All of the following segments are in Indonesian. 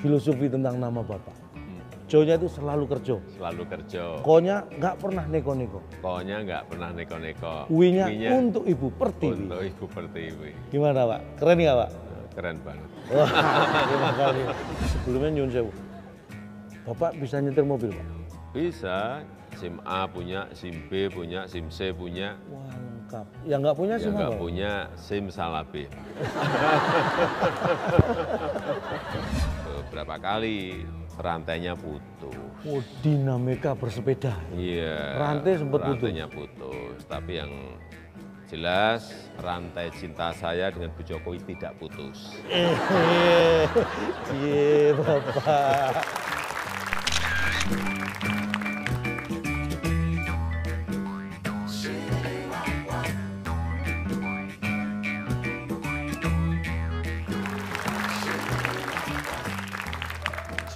Filosofi tentang nama Bapak. Jo-nya itu selalu kerja. Selalu kerja. Ko-nya nggak pernah neko-neko. Ko-nya nggak pernah neko-neko. W-nya untuk Ibu Pertiwi. Untuk Ibu Pertiwi. Gimana Pak? Keren nggak Pak? Keren banget. Wah, terima kasih. Sebelumnya nyun sewu. Bapak bisa nyetir mobil Pak? Bisa. SIM A punya, SIM B punya, SIM C punya. Wah lengkap. Yang nggak punya Yang SIM nggak apa? punya SIM Salabe. Beberapa kali rantainya putus. Oh, dinamika bersepeda. Iya. Rantai sempat putus. Rantainya putus. Tapi yang jelas rantai cinta saya dengan Bu Jokowi tidak putus. Cie Bapak.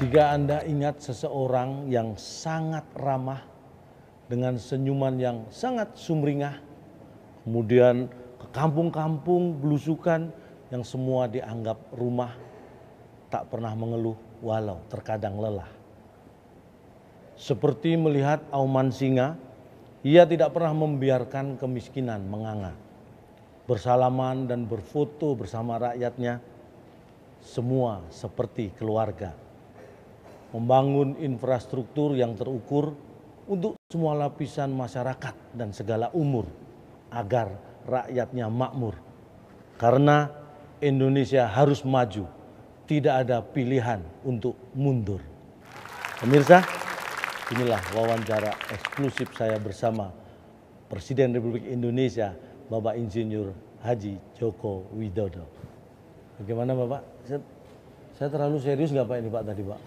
Jika Anda ingat seseorang yang sangat ramah, dengan senyuman yang sangat sumringah, kemudian ke kampung-kampung belusukan yang semua dianggap rumah, tak pernah mengeluh walau terkadang lelah. Seperti melihat auman singa, ia tidak pernah membiarkan kemiskinan menganga. Bersalaman dan berfoto bersama rakyatnya, semua seperti keluarga. Membangun infrastruktur yang terukur untuk semua lapisan masyarakat dan segala umur agar rakyatnya makmur. Karena Indonesia harus maju, tidak ada pilihan untuk mundur. Pemirsa, inilah wawancara eksklusif saya bersama Presiden Republik Indonesia, Bapak Insinyur Haji Joko Widodo. Bagaimana Bapak? Saya terlalu serius nggak Pak ini Pak tadi Pak?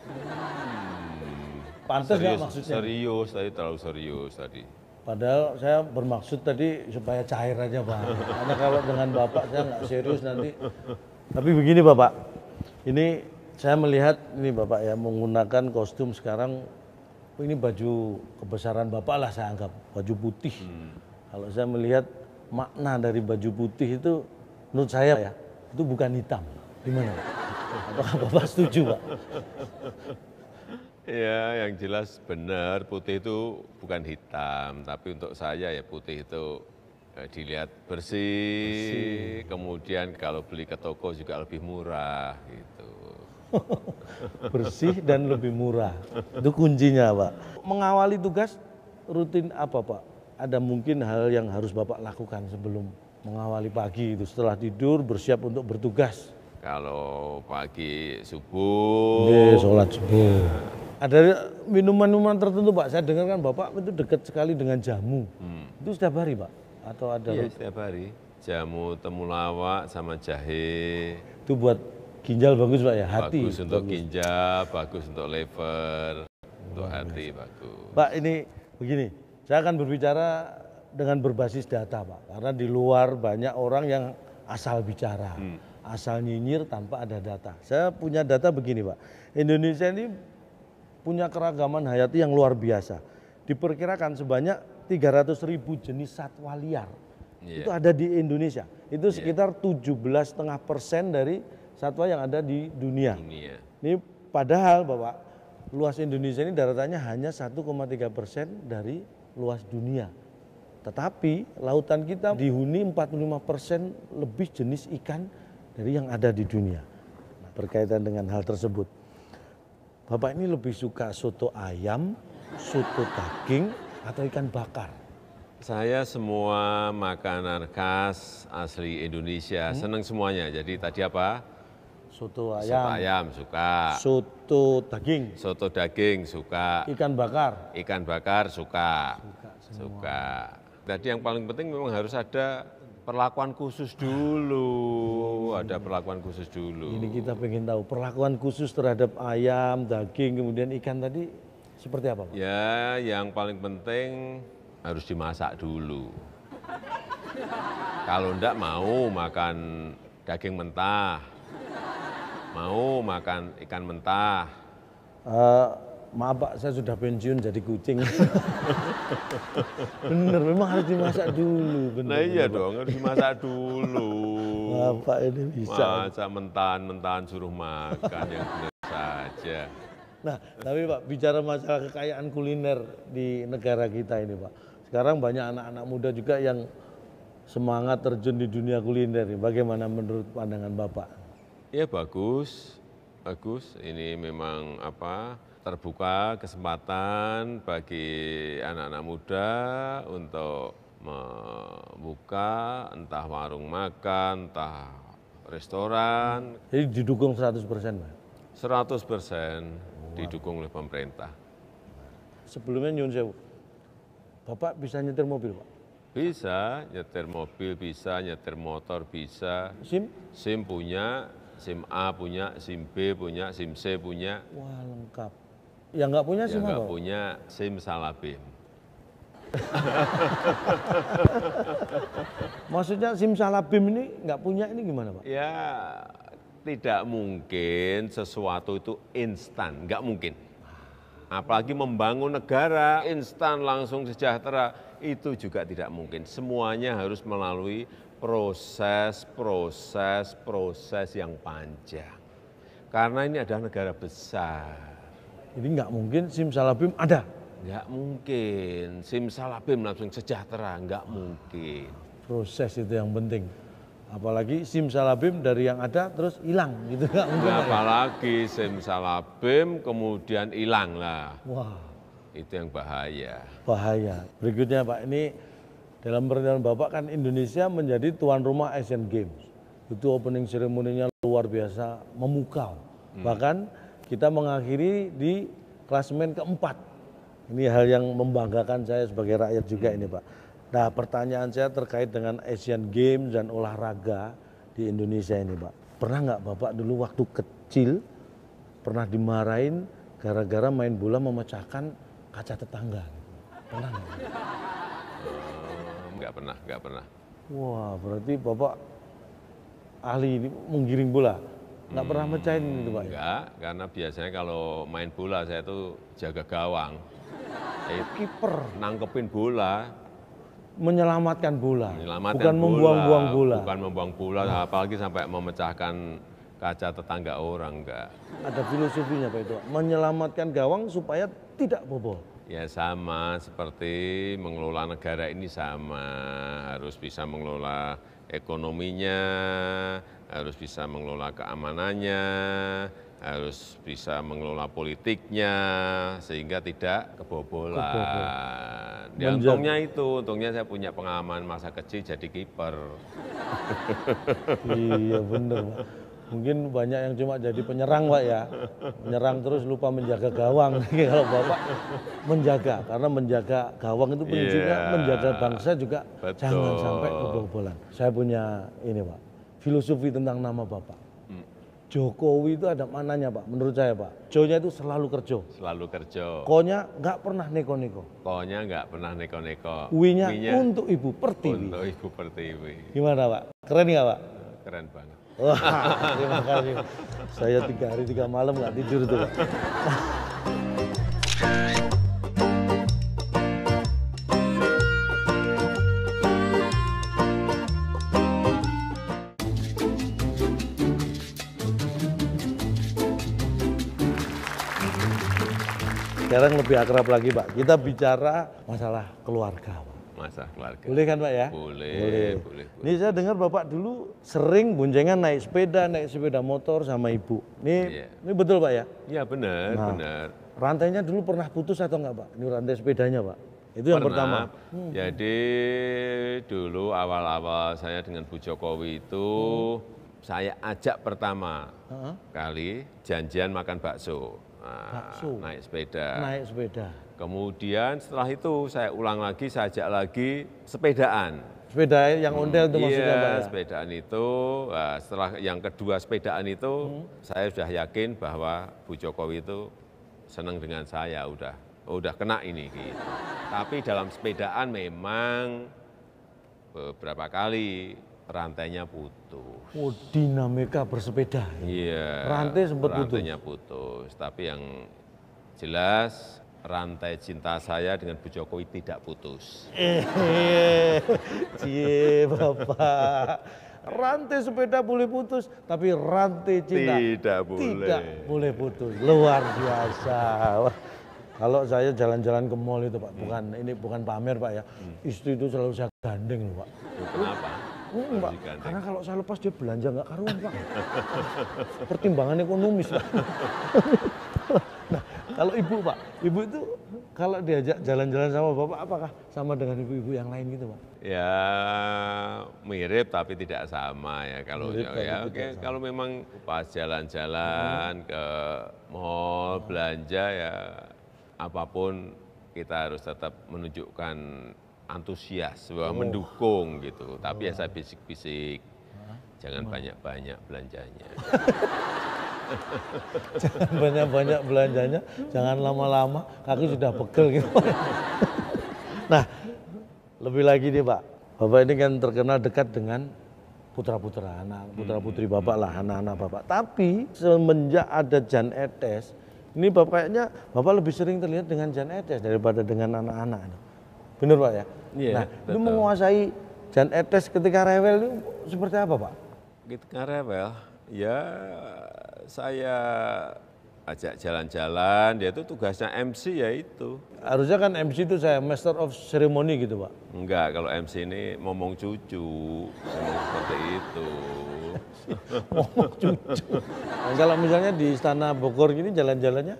Pantes nggak maksudnya? Serius tadi, terlalu serius tadi. Padahal saya bermaksud tadi supaya cair aja Pak. Karena kalau dengan Bapak saya nggak serius nanti. Tapi begini Bapak, ini saya melihat ini Bapak ya menggunakan kostum sekarang, ini baju kebesaran Bapak lah saya anggap, baju putih. Kalau saya melihat makna dari baju putih itu menurut saya ya, itu bukan hitam. Gimana Pak? Apakah Bapak setuju Pak? Ya, yang jelas benar putih itu bukan hitam, tapi untuk saya ya putih itu dilihat bersih, kemudian kalau beli ke toko juga lebih murah gitu. Bersih dan lebih murah, itu kuncinya Pak. Mengawali tugas rutin apa Pak? Ada mungkin hal yang harus Bapak lakukan sebelum mengawali pagi itu, setelah tidur bersiap untuk bertugas. Kalau pagi subuh, Sholat subuh. Ada minuman-minuman tertentu Pak, saya dengar kan Bapak itu dekat sekali dengan jamu. Itu setiap hari Pak? Atau ada? Iya setiap hari, jamu temulawak sama jahe. Itu buat ginjal bagus Pak ya, hati? Bagus untuk ginjal, bagus untuk liver, untuk hati bagus. Pak ini begini, saya akan berbicara dengan berbasis data Pak. Karena di luar banyak orang yang asal bicara, asal nyinyir tanpa ada data. Saya punya data begini Pak, Indonesia ini punya keragaman hayati yang luar biasa. Diperkirakan sebanyak 300.000 jenis satwa liar. Itu ada di Indonesia. Itu sekitar 17,5% dari satwa yang ada di dunia. Ini padahal Bapak, luas Indonesia ini daratannya hanya 1,3% dari luas dunia. Tetapi lautan kita dihuni 45% lebih jenis ikan dari yang ada di dunia. Nah, berkaitan dengan hal tersebut, Bapak ini lebih suka soto ayam, soto daging, atau ikan bakar? Saya semua makanan khas asli Indonesia, seneng semuanya. Jadi tadi apa? Soto ayam. Soto ayam suka. Soto daging. Soto daging suka. Ikan bakar. Ikan bakar suka. Suka. Tadi yang paling penting memang harus ada perlakuan khusus dulu, ada perlakuan khusus dulu. Ini kita pengen tahu perlakuan khusus terhadap ayam, daging, kemudian ikan tadi seperti apa Pak? Ya, yang paling penting harus dimasak dulu. Kalau enggak mau makan daging mentah, mau makan ikan mentah. maaf Pak, saya sudah pensiun jadi kucing. Bener, memang harus dimasak dulu. Bener, Nah iya bener, dong, harus dimasak dulu. Bapak ini bisa. Masa mentahan-mentahan suruh makan yang benar saja. Nah, tapi Pak, bicara masalah kekayaan kuliner di negara kita ini Pak. Sekarang banyak anak-anak muda juga yang semangat terjun di dunia kuliner. Bagaimana menurut pandangan Bapak? Ya bagus, bagus. Ini memang terbuka kesempatan bagi anak-anak muda untuk membuka entah warung makan, entah restoran. Jadi didukung 100% Pak? 100% didukung oleh pemerintah. Sebelumnya nyun sewu, Bapak bisa nyetir mobil Pak? Bisa, nyetir mobil bisa, nyetir motor bisa. SIM? SIM punya, SIM A punya, SIM B punya, SIM C punya. Wah lengkap. Yang nggak punya SIM Yang nggak apa? punya SIM Salabim. Maksudnya SIM Salabim ini nggak punya ini gimana Pak? Ya tidak mungkin sesuatu itu instan, nggak mungkin. Apalagi membangun negara instan langsung sejahtera, itu juga tidak mungkin. Semuanya harus melalui proses yang panjang. Karena ini adalah negara besar. Jadi nggak mungkin SIM Salabim ada? Nggak mungkin, SIM Salabim langsung sejahtera, nggak mungkin. Proses itu yang penting. Apalagi SIM Salabim dari yang ada terus hilang gitu nggak mungkin. Nah, apalagi SIM Salabim kemudian hilang lah. Wah. Itu yang bahaya. Bahaya. Berikutnya Pak, ini dalam pernyataan Bapak kan Indonesia menjadi tuan rumah Asian Games. Itu opening ceremony-nya luar biasa, memukau. Bahkan kita mengakhiri di klasemen keempat. Ini hal yang membanggakan saya sebagai rakyat juga ini Pak. Nah pertanyaan saya terkait dengan Asian Games dan olahraga di Indonesia ini Pak. Pernah nggak Bapak dulu waktu kecil pernah dimarahin gara-gara main bola memecahkan kaca tetangga? Pernah nggak? Nggak pernah. Wah berarti Bapak ahli ini menggiring bola? Nggak pernah mecahin itu Pak? Enggak, karena biasanya kalau main bola saya itu jaga gawang. Kiper. Nangkepin bola. Menyelamatkan bola, Menyelamatkan bukan bola, membuang-buang bola. Bukan membuang bola, apalagi sampai memecahkan kaca tetangga orang, enggak. Ada filosofinya Pak itu, menyelamatkan gawang supaya tidak bobol. Ya sama seperti mengelola negara ini sama, harus bisa mengelola ekonominya, harus bisa mengelola keamanannya, harus bisa mengelola politiknya sehingga tidak kebobolan. Ya, untungnya saya punya pengalaman masa kecil jadi kiper. Iya bener Pak. Mungkin banyak yang cuma jadi penyerang Pak ya. Menyerang terus lupa menjaga gawang. Kalau Bapak menjaga, karena menjaga gawang itu prinsipnya menjaga bangsa juga. Betul. Jangan sampai kebobolan. Saya punya ini Pak, filosofi tentang nama Bapak. Jokowi itu ada mananya Pak, menurut saya Pak. Jo-nya itu selalu kerja. Selalu kerja. Ko-nya nggak pernah neko-neko. Ko-nya nggak pernah neko-neko. Wi-nya untuk Ibu Pertiwi. Untuk Ibu Pertiwi. Gimana Pak? Keren nggak Pak? Keren banget. Wah, terima kasih. Saya 3 hari 3 malam nggak tidur tuh Pak. Sekarang lebih akrab lagi Pak, kita bicara masalah keluarga Pak. Masalah keluarga. Boleh kan Pak ya? Boleh. Ini saya dengar Bapak dulu sering boncengan naik sepeda motor sama Ibu. Ini betul Pak ya? Iya benar, benar. Rantainya dulu pernah putus atau enggak Pak? Ini rantai sepedanya Pak? Itu yang pertama. Jadi dulu awal-awal saya dengan Bu Jokowi itu saya ajak pertama kali janjian makan bakso. Naik sepeda. Naik sepeda. Kemudian setelah itu saya ulang lagi, saya ajak lagi sepedaan. Sepeda yang ondel itu maksudnya Pak ya? Sepedaan itu, setelah yang kedua sepedaan itu, saya sudah yakin bahwa Bu Jokowi itu senang dengan saya, udah kena ini gitu. Tapi dalam sepedaan memang beberapa kali rantainya putus. Oh, dinamika bersepeda. Iya. Rantai sempat putus. Rantainya putus, tapi yang jelas rantai cinta saya dengan Bu Jokowi tidak putus. Cie Bapak, rantai sepeda boleh putus, tapi rantai cinta Tidak boleh. tidak boleh putus. Luar biasa. Wah, kalau saya jalan-jalan ke mall itu Pak, bukan pamer Pak ya, istri itu selalu saya gandeng loh Pak. Kenapa? Pak, karena kalau saya lepas dia belanja nggak karuan Pak. Pertimbangan ekonomis Pak. Nah, kalau ibu Pak, ibu itu kalau diajak jalan-jalan sama Bapak, apakah sama dengan ibu-ibu yang lain gitu Pak? Ya mirip tapi tidak sama ya kalau kalau memang pas jalan-jalan ke mall belanja ya apapun kita harus tetap menunjukkan antusias bahwa mendukung gitu. Tapi ya saya bisik-bisik jangan banyak-banyak belanjanya. Jangan banyak-banyak belanjanya, jangan lama-lama, kaki sudah pegel gitu. Nah, lebih lagi nih Pak, Bapak ini kan terkenal dekat dengan putra-putra, putra-putri Bapak lah, anak-anak Bapak. Tapi semenjak ada Jan Etes, ini kayaknya Bapak lebih sering terlihat dengan Jan Etes daripada dengan anak-anak. Benar Pak ya? Iya, nah, itu menguasai Jan Etes ketika rewel itu seperti apa Pak? Ketika rewel, ya saya ajak jalan-jalan, dia itu tugasnya MC ya itu. Harusnya kan MC itu saya Master of Ceremony gitu Pak. Enggak, kalau MC ini ngomong cucu, seperti itu. Ngomong cucu. Nah, kalau misalnya di Istana Bogor gini jalan-jalannya?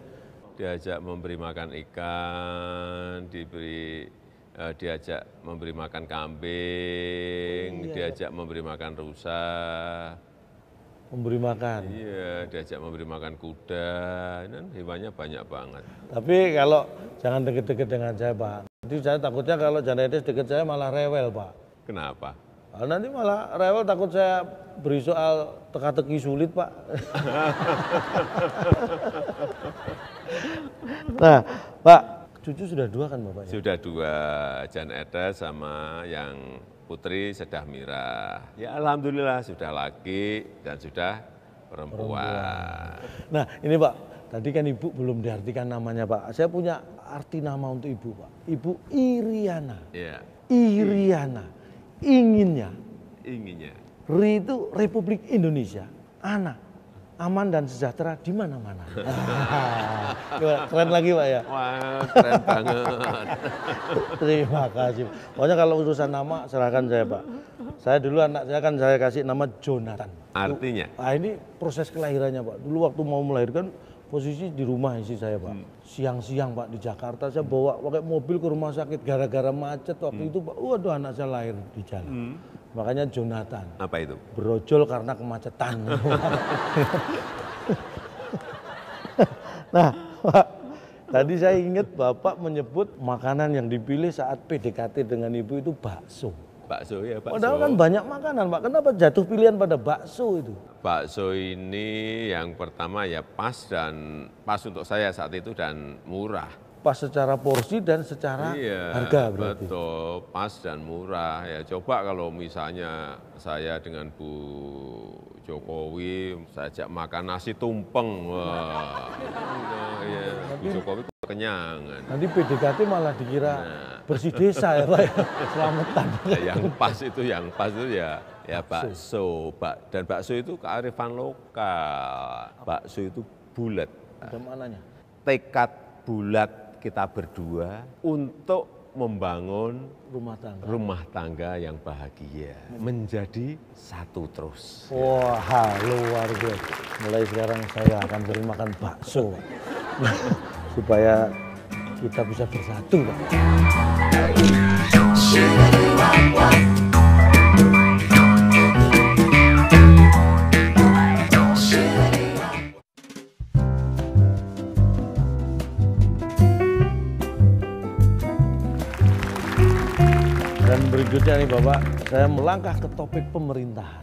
Diajak memberi makan ikan, diajak memberi makan kambing, diajak memberi makan rusa. Memberi makan. Iya, diajak memberi makan kuda, dan hewannya banyak banget. Tapi kalau jangan deket-deket dengan saya Pak. Nanti saya takutnya kalau Jan Etes deket saya malah rewel Pak. Kenapa? Nanti malah rewel takut saya beri soal teka-teki sulit Pak. Nah Pak, cucu sudah 2 kan Bapak? Sudah 2, Jan Etes sama yang putri Sedah Mirah. Ya alhamdulillah sudah laki dan sudah perempuan. Nah ini Pak, tadi kan Ibu belum diartikan namanya Pak. Saya punya arti nama untuk Ibu Pak. Ibu Iriana. Ya. Iriana. Inginnya. Ri itu Republik Indonesia. Ana. Aman dan sejahtera di mana-mana. Keren lagi Pak ya? Wah keren banget. Terima kasih. Pokoknya kalau urusan nama serahkan saya Pak. Saya dulu anak saya kan saya kasih nama Jonathan. Artinya? Nah ini proses kelahirannya Pak. Dulu waktu mau melahirkan posisi di rumah istri saya Pak. Siang-siang Pak di Jakarta saya bawa pakai mobil ke rumah sakit gara-gara macet waktu itu Pak. Waduh anak saya lahir di jalan. Makanya Jonathan. Apa itu? Brojol karena kemacetan. Nah, Pak, tadi saya ingat Bapak menyebut makanan yang dipilih saat PDKT dengan Ibu itu bakso. Bakso ya, bakso. Padahal kan banyak makanan, Pak. Kenapa jatuh pilihan pada bakso itu? Bakso ini yang pertama ya pas untuk saya saat itu dan murah. Pas secara porsi dan secara harga berarti. Betul, pas dan murah. Ya coba kalau misalnya saya dengan Bu Jokowi, saya ajak makan nasi tumpeng. Wah, ya, Bu Jokowi kenyangan. Nanti PDKT malah dikira bersih desa ya Pak, selamatan. Ya, yang pas itu ya bakso. Dan bakso itu kearifan lokal. Bakso itu bulat. Ada maknanya? Tekad bulat kita berdua untuk membangun rumah tangga yang bahagia, menjadi satu terus. Wah, luar biasa. Mulai sekarang saya akan sering makan bakso supaya kita bisa bersatu, Pak. Dan berikutnya nih Bapak, saya melangkah ke topik pemerintahan.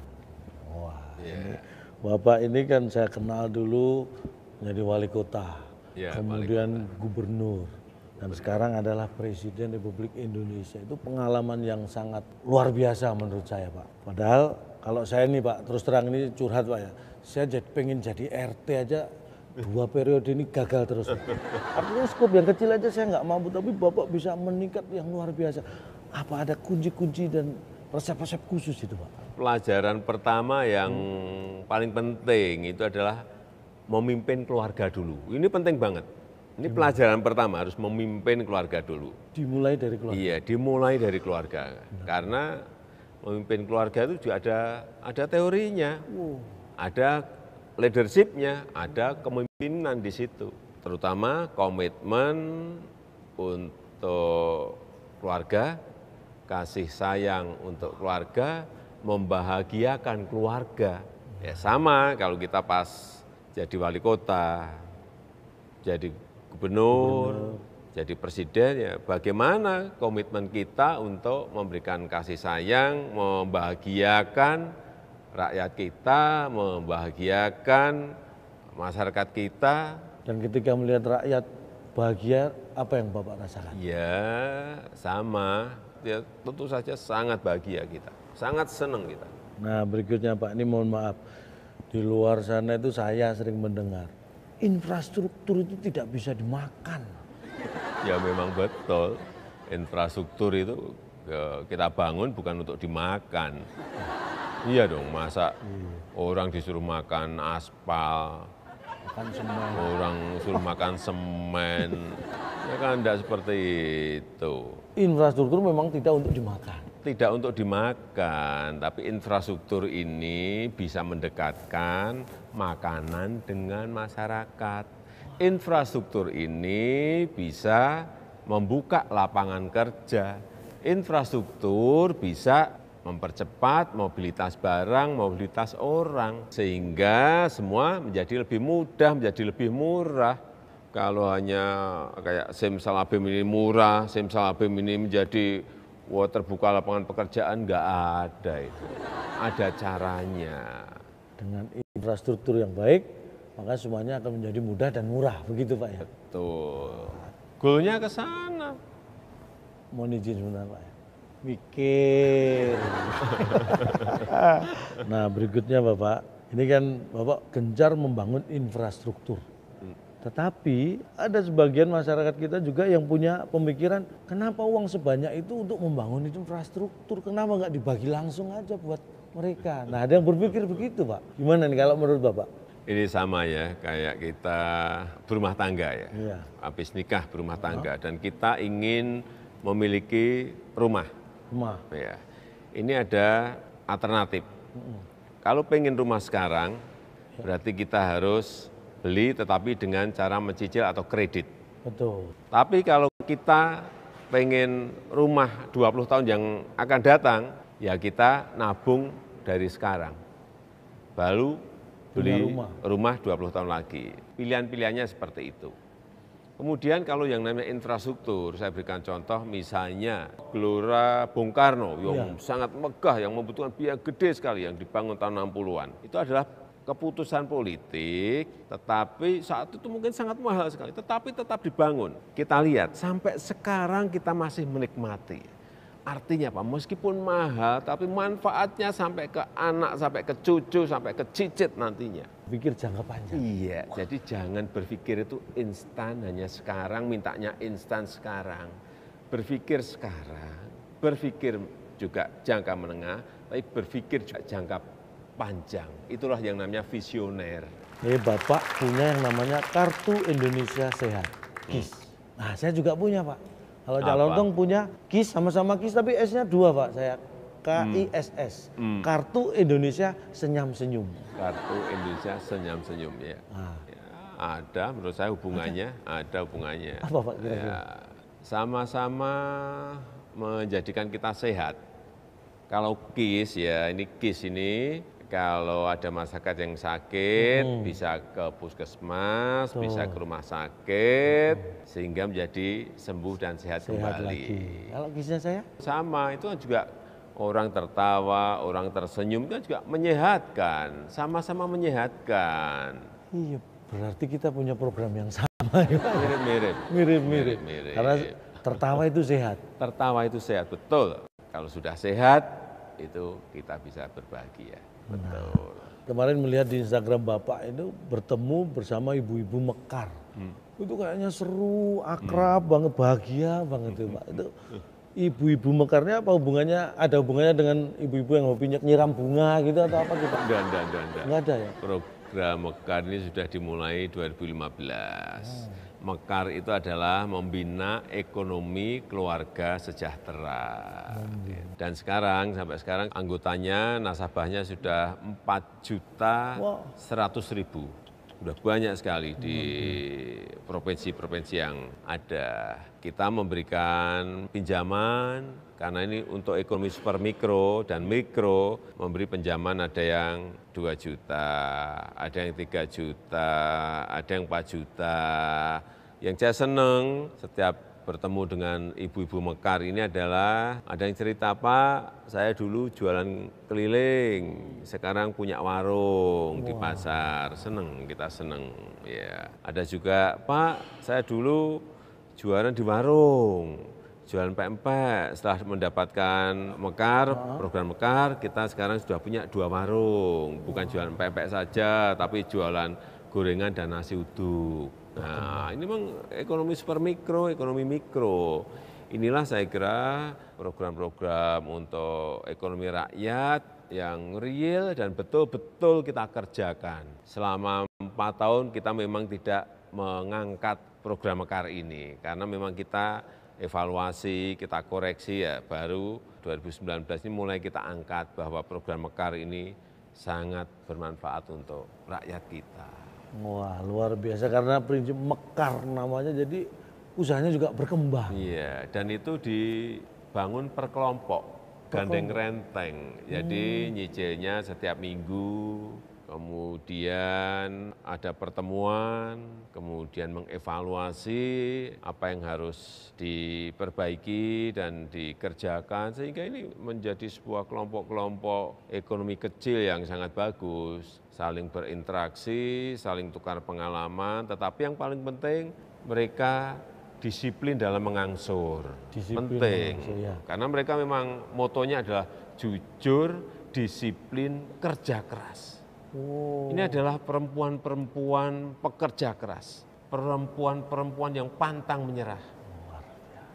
Wah, ini Bapak ini kan saya kenal dulu jadi wali kota, kemudian gubernur, dan sekarang adalah Presiden Republik Indonesia. Itu pengalaman yang sangat luar biasa menurut saya Pak. Padahal kalau saya nih Pak, terus terang ini curhat Pak ya, saya pengen jadi RT aja 2 periode ini gagal terus. Artinya skop yang kecil aja saya nggak mampu, tapi Bapak bisa meningkat yang luar biasa. Apa ada kunci-kunci dan resep-resep khusus itu Pak? Pelajaran pertama yang paling penting itu adalah memimpin keluarga dulu. Ini penting banget. Ini pelajaran pertama, harus memimpin keluarga dulu. Dimulai dari keluarga. Iya, dimulai dari keluarga. Karena memimpin keluarga itu juga ada teorinya, ada leadership-nya, ada kepemimpinan di situ. Terutama komitmen untuk keluarga, kasih sayang untuk keluarga, membahagiakan keluarga. Ya sama kalau kita pas jadi wali kota, jadi gubernur, jadi presiden, ya bagaimana komitmen kita untuk memberikan kasih sayang, membahagiakan rakyat kita, membahagiakan masyarakat kita. Dan ketika melihat rakyat bahagia, apa yang Bapak rasakan? Ya sama, ya tentu saja sangat bahagia kita, sangat senang kita. Nah berikutnya Pak, ini mohon maaf, di luar sana itu saya sering mendengar, infrastruktur itu tidak bisa dimakan. Ya memang betul, infrastruktur itu kita bangun bukan untuk dimakan. Iya dong, masa orang disuruh makan aspal, Makan semen. orang suruh makan semen, ya kan tidak seperti itu. Infrastruktur memang tidak untuk dimakan. Tidak untuk dimakan, tapi infrastruktur ini bisa mendekatkan makanan dengan masyarakat. Infrastruktur ini bisa membuka lapangan kerja. Infrastruktur bisa mempercepat mobilitas barang, mobilitas orang, sehingga semua menjadi lebih mudah, menjadi lebih murah. Kalau hanya kayak simsalabim ini murah, simsalabim ini menjadi terbuka lapangan pekerjaan, nggak ada itu. Ada caranya. Dengan infrastruktur yang baik, maka semuanya akan menjadi mudah dan murah, begitu Pak ya? Betul. Goalnya ke sana. Mohon izin sebentar Pak ya. Mikir. Nah berikutnya Bapak, ini kan Bapak gencar membangun infrastruktur. Tetapi ada sebagian masyarakat kita juga yang punya pemikiran, kenapa uang sebanyak itu untuk membangun infrastruktur, kenapa nggak dibagi langsung aja buat mereka. Nah ada yang berpikir begitu Pak, gimana nih kalau menurut Bapak? Ini sama ya, kayak kita berumah tangga ya. Iya. Habis nikah berumah tangga dan kita ingin memiliki rumah. Rumah. Ya. Ini ada alternatif. Kalau pengen rumah sekarang, berarti kita harus beli tetapi dengan cara mencicil atau kredit. Betul. Tapi kalau kita pengen rumah 20 tahun yang akan datang, ya kita nabung dari sekarang. Baru beli rumah 20 tahun lagi. Pilihan-pilihannya seperti itu. Kemudian kalau yang namanya infrastruktur, saya berikan contoh misalnya Gelora Bung Karno yang sangat megah, yang membutuhkan biaya gede sekali, yang dibangun tahun 60-an. Itu adalah keputusan politik, tetapi saat itu mungkin sangat mahal sekali, tetapi tetap dibangun. Kita lihat, sampai sekarang kita masih menikmati. Artinya apa? Meskipun mahal, tapi manfaatnya sampai ke anak, sampai ke cucu, sampai ke cicit nantinya. Pikir jangka panjang. Iya, jadi jangan berpikir itu instan, hanya sekarang, mintanya instan sekarang. Berpikir sekarang, berpikir juga jangka menengah, tapi berpikir juga jangka panjang. Itulah yang namanya visioner. Bapak punya yang namanya Kartu Indonesia Sehat, KIS. Nah saya juga punya Pak. Kalau Calontung punya KIS, sama-sama KIS tapi S-nya 2 Pak, saya KISS, Kartu Indonesia Senyum-Senyum. Kartu Indonesia Senyum-Senyum ya. Ya. Ada menurut saya hubungannya, ada hubungannya. Apa Pak kira-kira? Ya, sama-sama menjadikan kita sehat. Kalau KIS ya, ini KIS ini kalau ada masyarakat yang sakit bisa ke puskesmas, bisa ke rumah sakit, sehingga menjadi sembuh dan sehat kembali. Lagi. Kalau KIS-nya saya? Sama, itu kan juga orang tertawa, orang tersenyum, itu kan juga menyehatkan, sama-sama menyehatkan. Iya, berarti kita punya program yang sama. Mirip-mirip. Mirip-mirip. Karena tertawa itu sehat. Tertawa itu sehat, betul. Kalau sudah sehat, itu kita bisa berbahagia. Betul. kemarin melihat di Instagram Bapak itu bertemu bersama ibu-ibu Mekar. Itu kayaknya seru, akrab banget, bahagia banget itu Pak. Itu ibu-ibu Mekarnya apa hubungannya, ada hubungannya dengan ibu-ibu yang hobinya nyiram bunga gitu atau apa gitu? Enggak. Enggak ada ya? Program Mekar ini sudah dimulai 2015. Mekar itu adalah membina ekonomi keluarga sejahtera. Dan sampai sekarang anggotanya, nasabahnya sudah 4.100.000. Sudah banyak sekali di provinsi-provinsi yang ada. Kita memberikan pinjaman, karena ini untuk ekonomi super mikro dan mikro, memberi pinjaman ada yang 2 juta, ada yang 3 juta, ada yang 4 juta. Yang saya senang setiap bertemu dengan ibu-ibu Mekar ini adalah ada yang cerita, Pak, saya dulu jualan keliling, sekarang punya warung di pasar, kita seneng. Ya. Ada juga, Pak, saya dulu jualan di warung, jualan pempek, setelah mendapatkan Mekar, program Mekar, kita sekarang sudah punya 2 warung, bukan jualan pempek saja, tapi jualan gorengan dan nasi uduk. Nah, ini memang ekonomi super mikro, ekonomi mikro. Inilah saya kira program-program untuk ekonomi rakyat yang real dan betul-betul kita kerjakan. Selama 4 tahun kita memang tidak mengangkat program Mekar ini, karena memang kita evaluasi, kita koreksi ya, baru 2019 ini mulai kita angkat bahwa program Mekar ini sangat bermanfaat untuk rakyat kita. Wah, luar biasa karena prinsip Mekar namanya, jadi usahanya juga berkembang. Iya, dan itu dibangun per kelompok, gandeng renteng. Jadi nyicilnya setiap minggu, kemudian ada pertemuan, kemudian mengevaluasi apa yang harus diperbaiki dan dikerjakan, sehingga ini menjadi sebuah kelompok-kelompok ekonomi kecil yang sangat bagus, saling berinteraksi, saling tukar pengalaman, tetapi yang paling penting mereka disiplin dalam mengangsur. Penting, karena mereka memang motonya adalah jujur, disiplin, kerja keras. Ini adalah perempuan-perempuan pekerja keras, perempuan-perempuan yang pantang menyerah.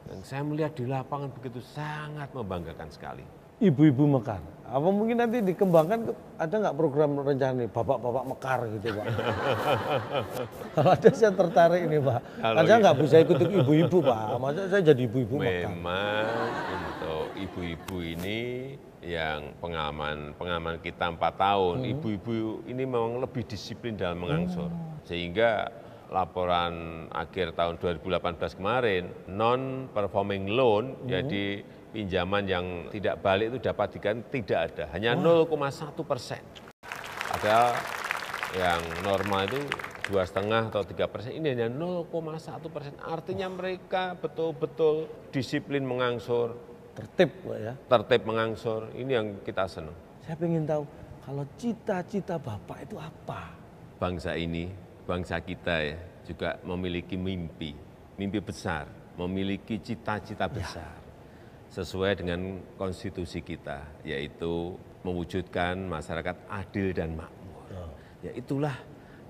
Dan saya melihat di lapangan begitu sangat membanggakan sekali. Ibu-ibu Mekar, apa mungkin nanti dikembangkan, ada nggak program rencana nih, bapak-bapak Mekar gitu Pak? Kalau ada saya tertarik ini Pak, kan saya nggak bisa ikut ibu-ibu Pak, maksudnya saya jadi ibu-ibu Mekar. Memang untuk ibu-ibu ini yang pengalaman kita 4 tahun, ibu-ibu ini memang lebih disiplin dalam mengangsur. Sehingga laporan akhir tahun 2018 kemarin, non-performing loan, jadi pinjaman yang tidak balik itu dapat diganti tidak ada, hanya 0,1%. Padahal yang normal itu 2,5 atau 3%, ini hanya 0,1%. Artinya mereka betul-betul disiplin mengangsur, Tertib Pak ya. tertib mengangsur, ini yang kita senang. Saya ingin tahu, kalau cita-cita Bapak itu apa? Bangsa ini, bangsa kita ya, juga memiliki mimpi besar, memiliki cita-cita besar. Sesuai dengan konstitusi kita, yaitu mewujudkan masyarakat adil dan makmur. Ya itulah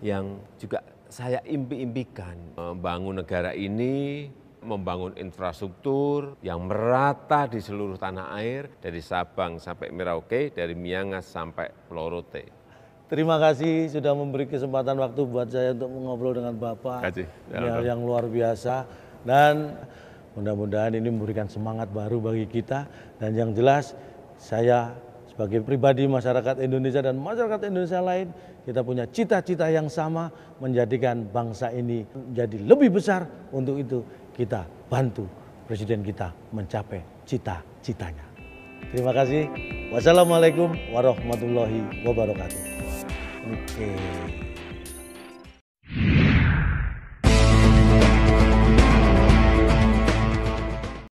yang juga saya impi-impikan, membangun negara ini, membangun infrastruktur yang merata di seluruh tanah air, dari Sabang sampai Merauke, dari Miangas sampai Pulau Rote. Terima kasih sudah memberi kesempatan waktu buat saya untuk mengobrol dengan Bapak. Yang luar biasa, dan mudah-mudahan ini memberikan semangat baru bagi kita. Dan yang jelas saya sebagai pribadi masyarakat Indonesia dan masyarakat Indonesia lain, kita punya cita-cita yang sama, menjadikan bangsa ini menjadi lebih besar. Untuk itu kita bantu Presiden kita mencapai cita-citanya. Terima kasih. Wassalamualaikum warahmatullahi wabarakatuh. Oke.